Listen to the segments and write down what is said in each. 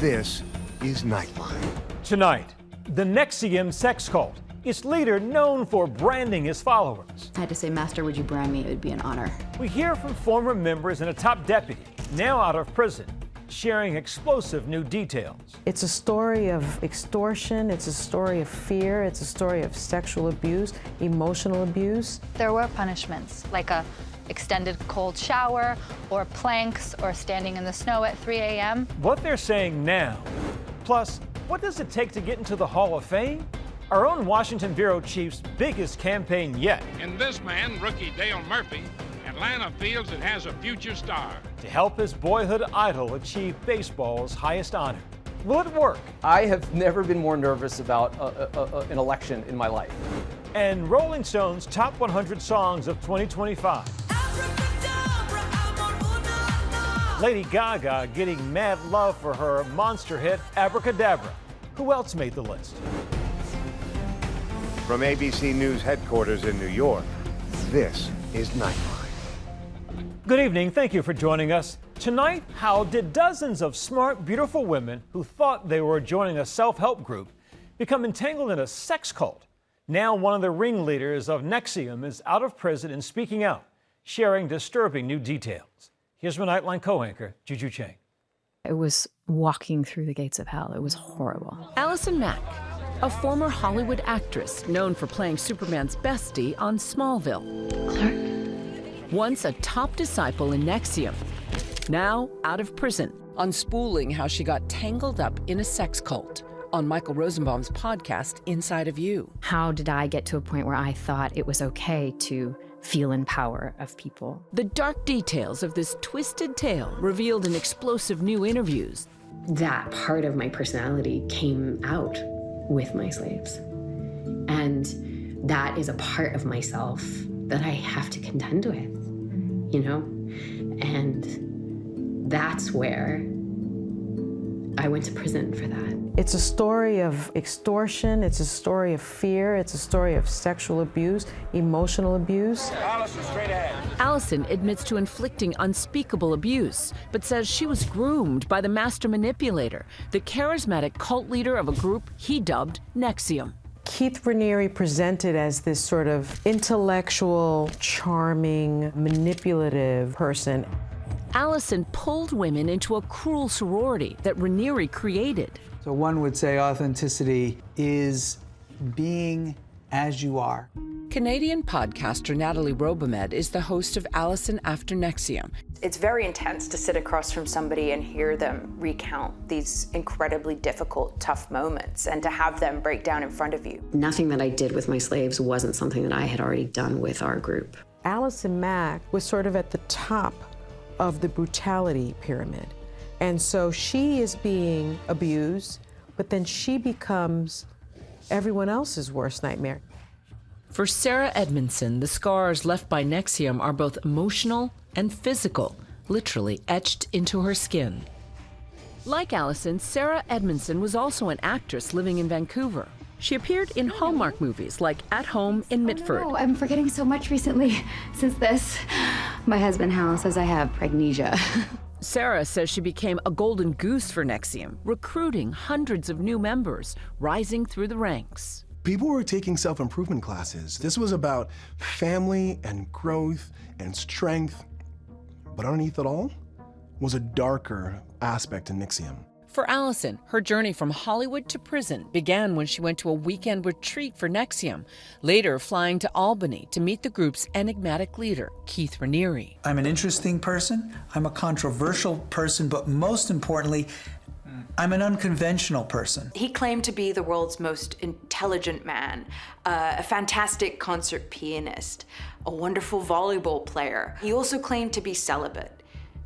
This is Nightline. Tonight, the NXIVM sex cult. Its leader known for branding his followers. I had to say, Master, would you brand me? It would be an honor. We hear from former members and a top deputy, now out of prison, sharing explosive new details. It's a story of extortion, it's a story of fear, it's a story of sexual abuse, emotional abuse. There were punishments, like a extended cold shower, or planks, or standing in the snow at 3 a.m. What they're saying now. Plus, what does it take to get into the Hall of Fame? Our own Washington bureau chief's biggest campaign yet. In this man, rookie Dale Murphy, Atlanta feels it has a future star. To help his boyhood idol achieve baseball's highest honor. Will it work? I have never been more nervous about an election in my life. And Rolling Stone's top 100 songs of 2025. Lady Gaga getting mad love for her monster hit, Abracadabra. Who else made the list? From ABC News headquarters in New York, this is Nightline. Good evening. Thank you for joining us. Tonight, how did dozens of smart, beautiful women who thought they were joining a self-help group become entangled in a sex cult? Now one of the ringleaders of NXIVM is out of prison and speaking out, sharing disturbing new details. Here's my Nightline co-anchor, Juju Chang. It was walking through the gates of hell. It was horrible. Allison Mack, a former Hollywood actress known for playing Superman's bestie on Smallville. Clark? Once a top disciple in NXIVM, now out of prison, unspooling how she got tangled up in a sex cult on Michael Rosenbaum's podcast, Inside of You. How did I get to a point where I thought it was okay to feel in power of people? The dark details of this twisted tale revealed in explosive new interviews. That part of my personality came out with my slaves. And that is a part of myself that I have to contend with, you know? And that's where I went to prison for that. It's a story of extortion, it's a story of fear, it's a story of sexual abuse, emotional abuse. Allison, straight ahead. Allison admits to inflicting unspeakable abuse, but says she was groomed by the master manipulator, the charismatic cult leader of a group he dubbed NXIVM. Keith Raniere presented as this sort of intellectual, charming, manipulative person. Allison pulled women into a cruel sorority that Raniere created. So one would say authenticity is being as you are. Canadian podcaster Natalie Robomed is the host of Allison After NXIVM. It's very intense to sit across from somebody and hear them recount these incredibly difficult, tough moments and to have them break down in front of you. Nothing that I did with my slaves wasn't something that I had already done with our group. Allison Mack was sort of at the top of the brutality pyramid. And so she is being abused, but then she becomes everyone else's worst nightmare. For Sarah Edmondson, the scars left by NXIVM are both emotional and physical, literally etched into her skin. Like Allison, Sarah Edmondson was also an actress living in Vancouver. She appeared in Hallmark movies like At Home in Mitford. Oh, I'm forgetting so much recently since this. My husband, Hal, says I have pregnesia. Sarah says she became a golden goose for NXIVM, recruiting hundreds of new members, rising through the ranks. People were taking self-improvement classes. This was about family and growth and strength. But underneath it all was a darker aspect to NXIVM. For Allison, her journey from Hollywood to prison began when she went to a weekend retreat for NXIVM, later flying to Albany to meet the group's enigmatic leader, Keith Raniere. I'm an interesting person, I'm a controversial person, but most importantly, I'm an unconventional person. He claimed to be the world's most intelligent man, a fantastic concert pianist, a wonderful volleyball player. He also claimed to be celibate.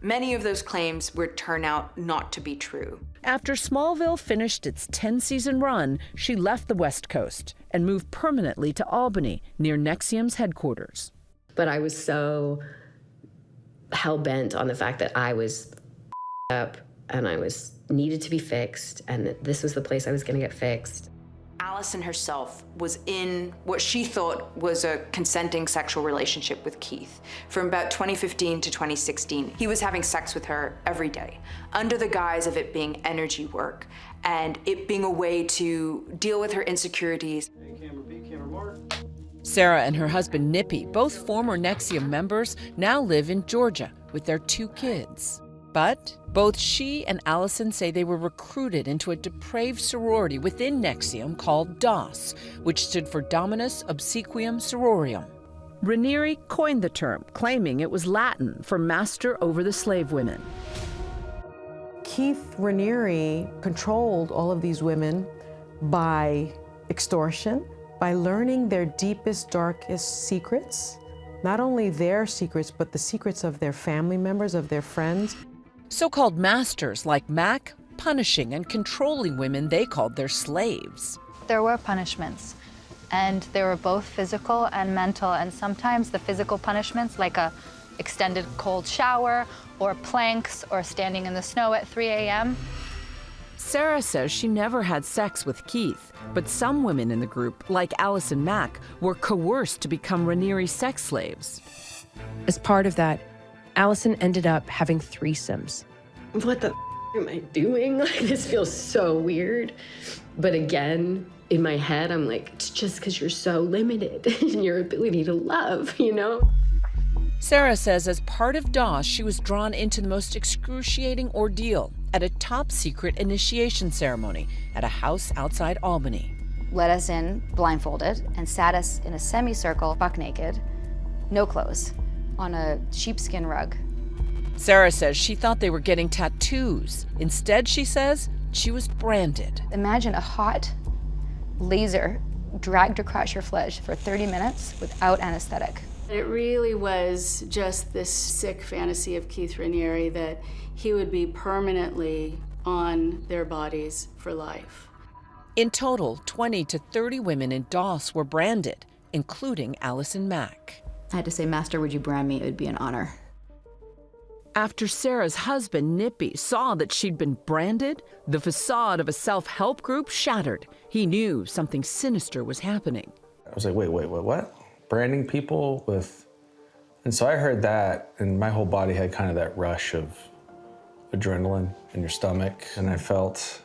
Many of those claims would turn out not to be true. After Smallville finished its 10-season run, she left the West Coast and moved permanently to Albany, near NXIVM's headquarters. But I was so hell-bent on the fact that I was up and I needed to be fixed, and that this was the place I was going to get fixed. Allison herself was in what she thought was a consenting sexual relationship with Keith from about 2015 to 2016. He was having sex with her every day under the guise of it being energy work and it being a way to deal with her insecurities. Sarah and her husband Nippy, both former NXIVM members, now live in Georgia with their 2 kids. But both she and Allison say they were recruited into a depraved sorority within NXIVM called DOS, which stood for Dominus Obsequium Sororium. Raniere coined the term, claiming it was Latin for master over the slave women. Keith Raniere controlled all of these women by extortion, by learning their deepest, darkest secrets, not only their secrets, but the secrets of their family members, of their friends. So-called masters like Mac, punishing and controlling women they called their slaves. There were punishments, and they were both physical and mental, and sometimes the physical punishments, like a extended cold shower, or planks, or standing in the snow at 3 a.m. Sarah says she never had sex with Keith, but some women in the group, like Allison Mack, were coerced to become Raniere's sex slaves. As part of that, Allison ended up having threesomes. What the am I doing? Like, this feels so weird. But again, in my head, I'm like, it's just because you're so limited in your ability to love, you know? Sarah says as part of DOS, she was drawn into the most excruciating ordeal at a top-secret initiation ceremony at a house outside Albany. Let us in blindfolded and sat us in a semicircle, buck naked, no clothes, on a sheepskin rug. Sarah says she thought they were getting tattoos. Instead, she says, she was branded. Imagine a hot laser dragged across your flesh for 30 minutes without anesthetic. It really was just this sick fantasy of Keith Raniere that he would be permanently on their bodies for life. In total, 20 to 30 women in DOS were branded, including Allison Mack. I had to say, Master, would you brand me? It would be an honor. After Sarah's husband, Nippy, saw that she'd been branded, the facade of a self-help group shattered. He knew something sinister was happening. I was like, wait, what? Branding people with... And so I heard that, and my whole body had kind of that rush of adrenaline in your stomach, and I felt,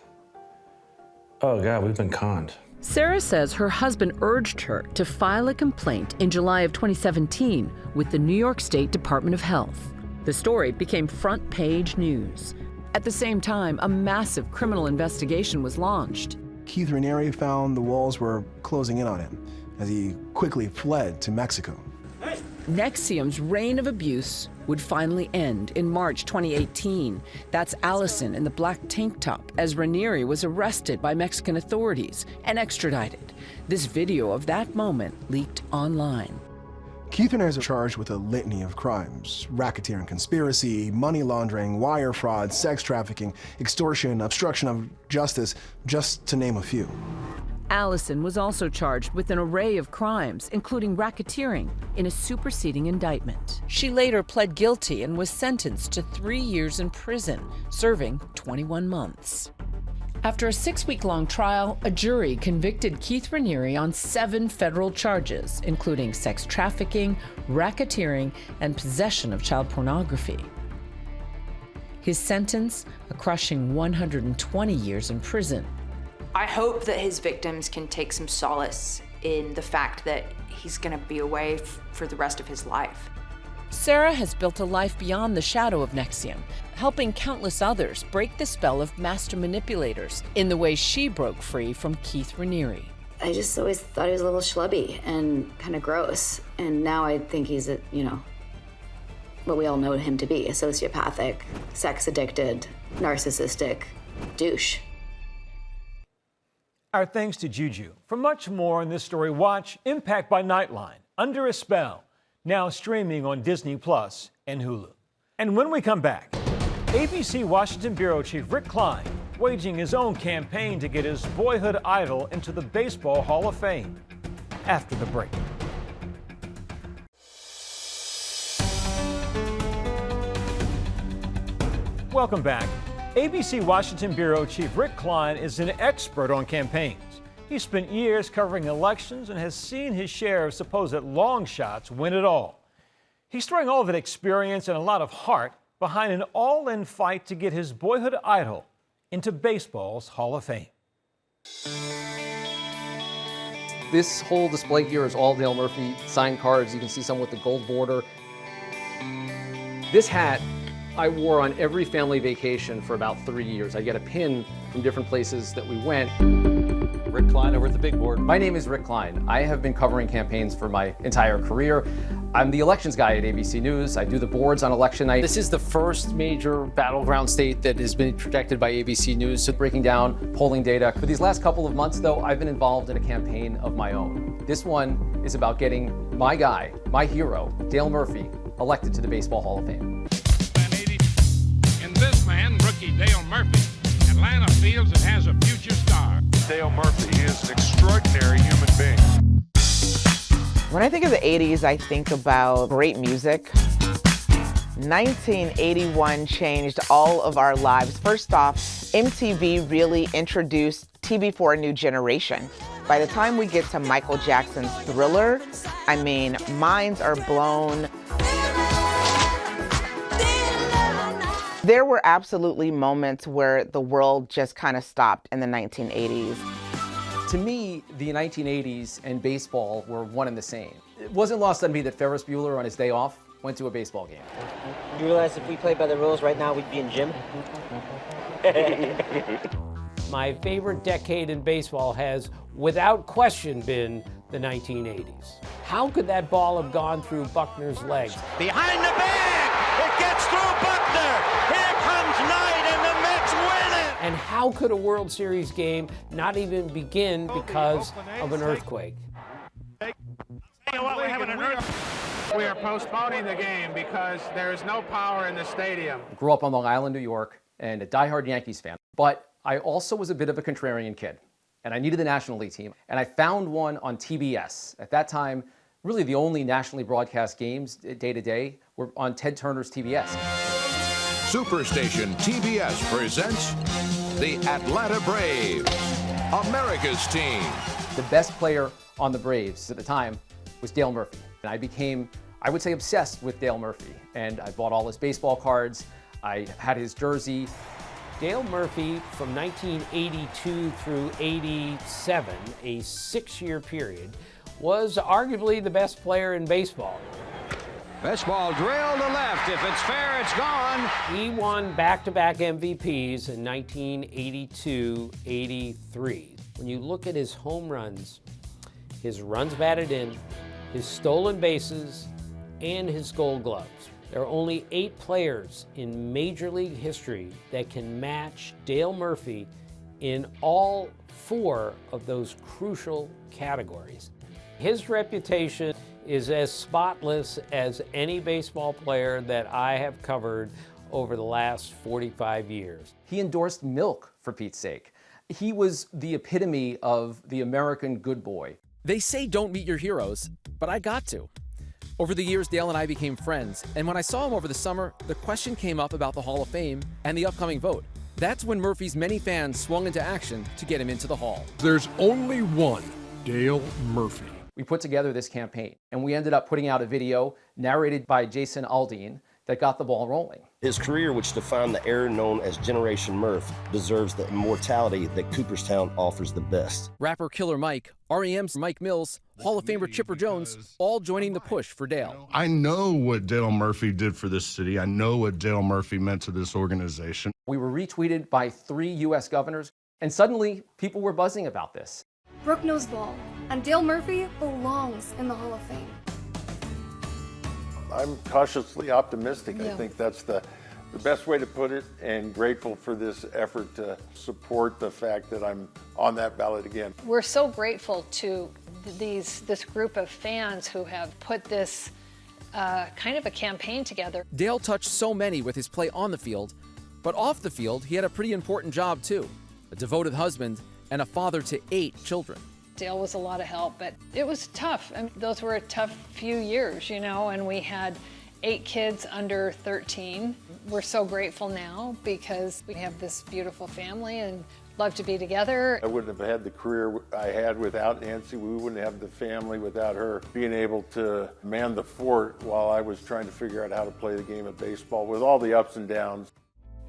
oh God, we've been conned. Sarah says her husband urged her to file a complaint in July of 2017 with the New York State Department of Health. The story became front-page news. At the same time, a massive criminal investigation was launched. Keith Raniere found the walls were closing in on him as he quickly fled to Mexico. NXIVM's reign of abuse would finally end in March 2018. That's Allison in the black tank top as Raniere was arrested by Mexican authorities and extradited. This video of that moment leaked online. Keith Raniere is charged with a litany of crimes: racketeering, conspiracy, money laundering, wire fraud, sex trafficking, extortion, obstruction of justice, just to name a few. Allison was also charged with an array of crimes, including racketeering, in a superseding indictment. She later pled guilty and was sentenced to 3 years in prison, serving 21 months. After a 6-week-long trial, a jury convicted Keith Raniere on 7 federal charges, including sex trafficking, racketeering, and possession of child pornography. His sentence, a crushing 120 years in prison. I hope that his victims can take some solace in the fact that he's gonna be away for the rest of his life. Sarah has built a life beyond the shadow of NXIVM, helping countless others break the spell of master manipulators in the way she broke free from Keith Raniere. I just always thought he was a little schlubby and kind of gross. And now I think he's what we all know him to be, a sociopathic, sex-addicted, narcissistic douche. Our thanks to Juju. For much more on this story, watch Impact by Nightline, Under a Spell, now streaming on Disney Plus and Hulu. And when we come back, ABC Washington Bureau Chief Rick Klein waging his own campaign to get his boyhood idol into the Baseball Hall of Fame. After the break. Welcome back. ABC Washington Bureau Chief Rick Klein is an expert on campaigns. He spent years covering elections and has seen his share of supposed long shots win it all. He's throwing all that experience and a lot of heart behind an all-in fight to get his boyhood idol into baseball's Hall of Fame. This whole display here is all Dale Murphy signed cards. You can see some with the gold border. This hat I wore on every family vacation for about 3 years. I get a pin from different places that we went. Rick Klein over at the big board. My name is Rick Klein. I have been covering campaigns for my entire career. I'm the elections guy at ABC News. I do the boards on election night. This is the first major battleground state that has been protected by ABC News, so breaking down polling data. For these last couple of months, though, I've been involved in a campaign of my own. This one is about getting my guy, my hero, Dale Murphy, elected to the Baseball Hall of Fame. In this man, rookie Dale Murphy, Atlanta feels it has a future star. Dale Murphy is an extraordinary human being. When I think of the 80s, I think about great music. 1981 changed all of our lives. First off, MTV really introduced TV for a new generation. By the time we get to Michael Jackson's Thriller, I mean, minds are blown. There were absolutely moments where the world just kind of stopped in the 1980s. To me, the 1980s and baseball were one and the same. It wasn't lost on me that Ferris Bueller, on his day off, went to a baseball game. You realize if we played by the rules right now, we'd be in gym? My favorite decade in baseball has, without question, been the 1980s. How could that ball have gone through Buckner's legs? Behind the bag! It gets through Buckner! Here comes Knight and the Mets win it! And how could a World Series game not even begin because of an earthquake? We are postponing the game because there is no power in the stadium. I grew up on Long Island, New York, and a diehard Yankees fan. But I also was a bit of a contrarian kid, and I needed the National League team. And I found one on TBS. At that time, really the only nationally broadcast games day to day were on Ted Turner's TBS. Superstation TBS presents the Atlanta Braves, America's team. The best player on the Braves at the time was Dale Murphy. And I became, I would say, obsessed with Dale Murphy. And I bought all his baseball cards. I had his jersey. Dale Murphy, from 1982 through 87, a 6-year period, was arguably the best player in baseball. This ball drilled to left. If it's fair, it's gone. He won back-to-back MVPs in 1982-83. When you look at his home runs, his runs batted in, his stolen bases, and his Gold Gloves, there are only 8 players in Major League history that can match Dale Murphy in all 4 of those crucial categories. His reputation is as spotless as any baseball player that I have covered over the last 45 years. He endorsed milk, for Pete's sake. He was the epitome of the American good boy. They say don't meet your heroes, but I got to. Over the years, Dale and I became friends, and when I saw him over the summer, the question came up about the Hall of Fame and the upcoming vote. That's when Murphy's many fans swung into action to get him into the Hall. There's only one Dale Murphy. We put together this campaign, and we ended up putting out a video narrated by Jason Aldean that got the ball rolling. His career, which defined the era known as Generation Murph, deserves the immortality that Cooperstown offers the best. Rapper Killer Mike, REM's Mike Mills, Hall of Famer Chipper Jones, all joining the push for Dale. I know what Dale Murphy did for this city. I know what Dale Murphy meant to this organization. We were retweeted by 3 U.S. governors, and suddenly people were buzzing about this. Brooke knows ball, and Dale Murphy belongs in the Hall of Fame. I'm cautiously optimistic. Yeah. I think that's the best way to put it, and grateful for this effort to support the fact that I'm on that ballot again. We're so grateful to this group of fans who have put this kind of a campaign together. Dale touched so many with his play on the field, but off the field, he had a pretty important job too. A devoted husband and a father to 8 children. Dale was a lot of help, but it was tough. I mean, those were a tough few years, you know, and we had 8 kids under 13. We're so grateful now because we have this beautiful family and love to be together. I wouldn't have had the career I had without Nancy. We wouldn't have the family without her being able to man the fort while I was trying to figure out how to play the game of baseball with all the ups and downs.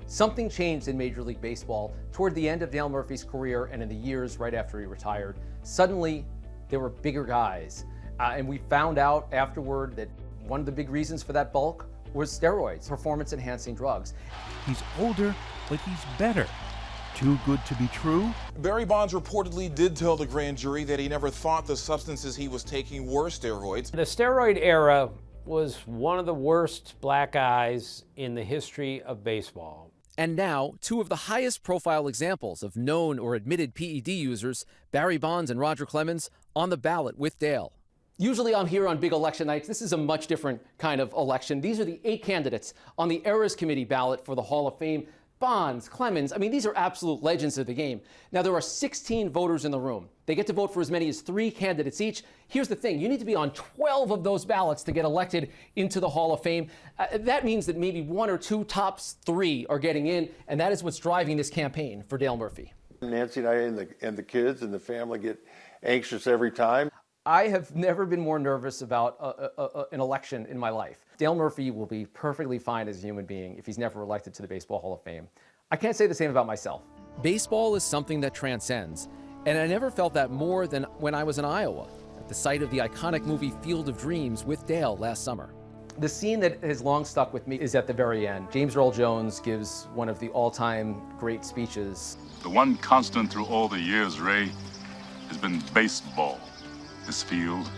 Something changed in Major League Baseball toward the end of Dale Murphy's career and in the years right after he retired. Suddenly, there were bigger guys. And we found out afterward that one of the big reasons for that bulk was steroids, performance-enhancing drugs. He's older, but he's better. Too good to be true? Barry Bonds reportedly did tell the grand jury that he never thought the substances he was taking were steroids. The steroid era was one of the worst black eyes in the history of baseball. And now, two of the highest profile examples of known or admitted PED users, Barry Bonds and Roger Clemens, on the ballot with Dale. Usually I'm here on big election nights. This is a much different kind of election. These are the 8 candidates on the Eras Committee ballot for the Hall of Fame. Bonds, Clemens, I mean, these are absolute legends of the game. Now, there are 16 voters in the room. They get to vote for as many as 3 candidates each. Here's the thing, you need to be on 12 of those ballots to get elected into the Hall of Fame. That means that maybe 1 or 2 tops 3 are getting in, and that is what's driving this campaign for Dale Murphy. Nancy and I and the kids and the family get anxious every time. I have never been more nervous about an election in my life. Dale Murphy will be perfectly fine as a human being if he's never elected to the Baseball Hall of Fame. I can't say the same about myself. Baseball is something that transcends, and I never felt that more than when I was in Iowa, at the site of the iconic movie Field of Dreams with Dale last summer. The scene that has long stuck with me is at the very end. James Earl Jones gives one of the all-time great speeches. The one constant through all the years, Ray, has been baseball. This field,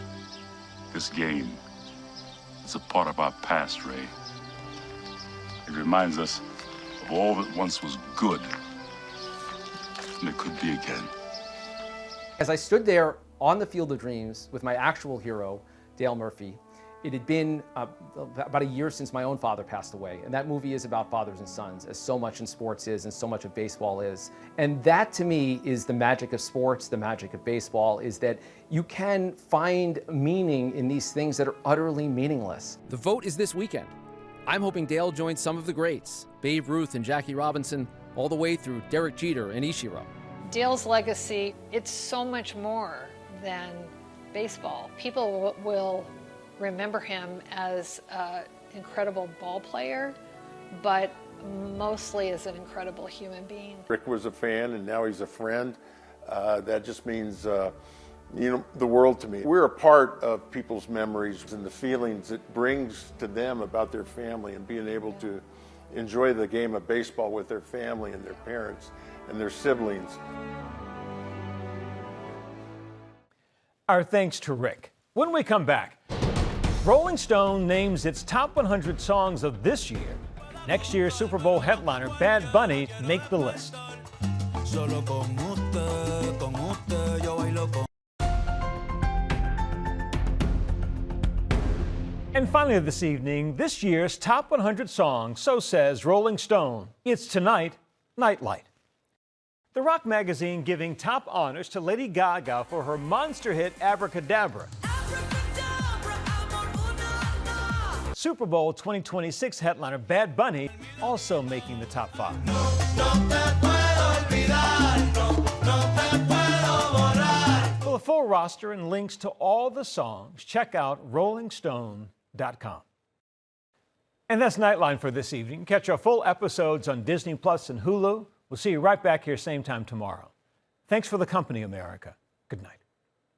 this game, it's a part of our past, Ray. It reminds us of all that once was good, and it could be again. As I stood there on the Field of Dreams with my actual hero, Dale Murphy, it had been about a year since my own father passed away, and that movie is about fathers and sons, as so much in sports is and so much of baseball is. And that, to me, is the magic of sports, the magic of baseball, is that you can find meaning in these things that are utterly meaningless. The vote is this weekend. I'm hoping Dale joins some of the greats, Babe Ruth and Jackie Robinson, all the way through Derek Jeter and Ichiro. Dale's legacy, it's so much more than baseball. People will remember him as an incredible ball player, but mostly as an incredible human being. Rick was a fan, and now he's a friend. That just means the world to me. We're a part of people's memories and the feelings it brings to them about their family, and being able to enjoy the game of baseball with their family and their parents and their siblings. Our thanks to Rick. When we come back, Rolling Stone names its top 100 songs of this year. Next year's Super Bowl headliner Bad Bunny make the list. And finally this evening, this year's top 100 songs, so says Rolling Stone. It's tonight, Nightline. The rock magazine giving top honors to Lady Gaga for her monster hit Abracadabra. Super Bowl 2026 headliner Bad Bunny also making the top 5. For the full roster and links to all the songs, check out rollingstone.com. And that's Nightline for this evening. Catch our full episodes on Disney Plus and Hulu. We'll see you right back here same time tomorrow. Thanks for the company, America. Good night.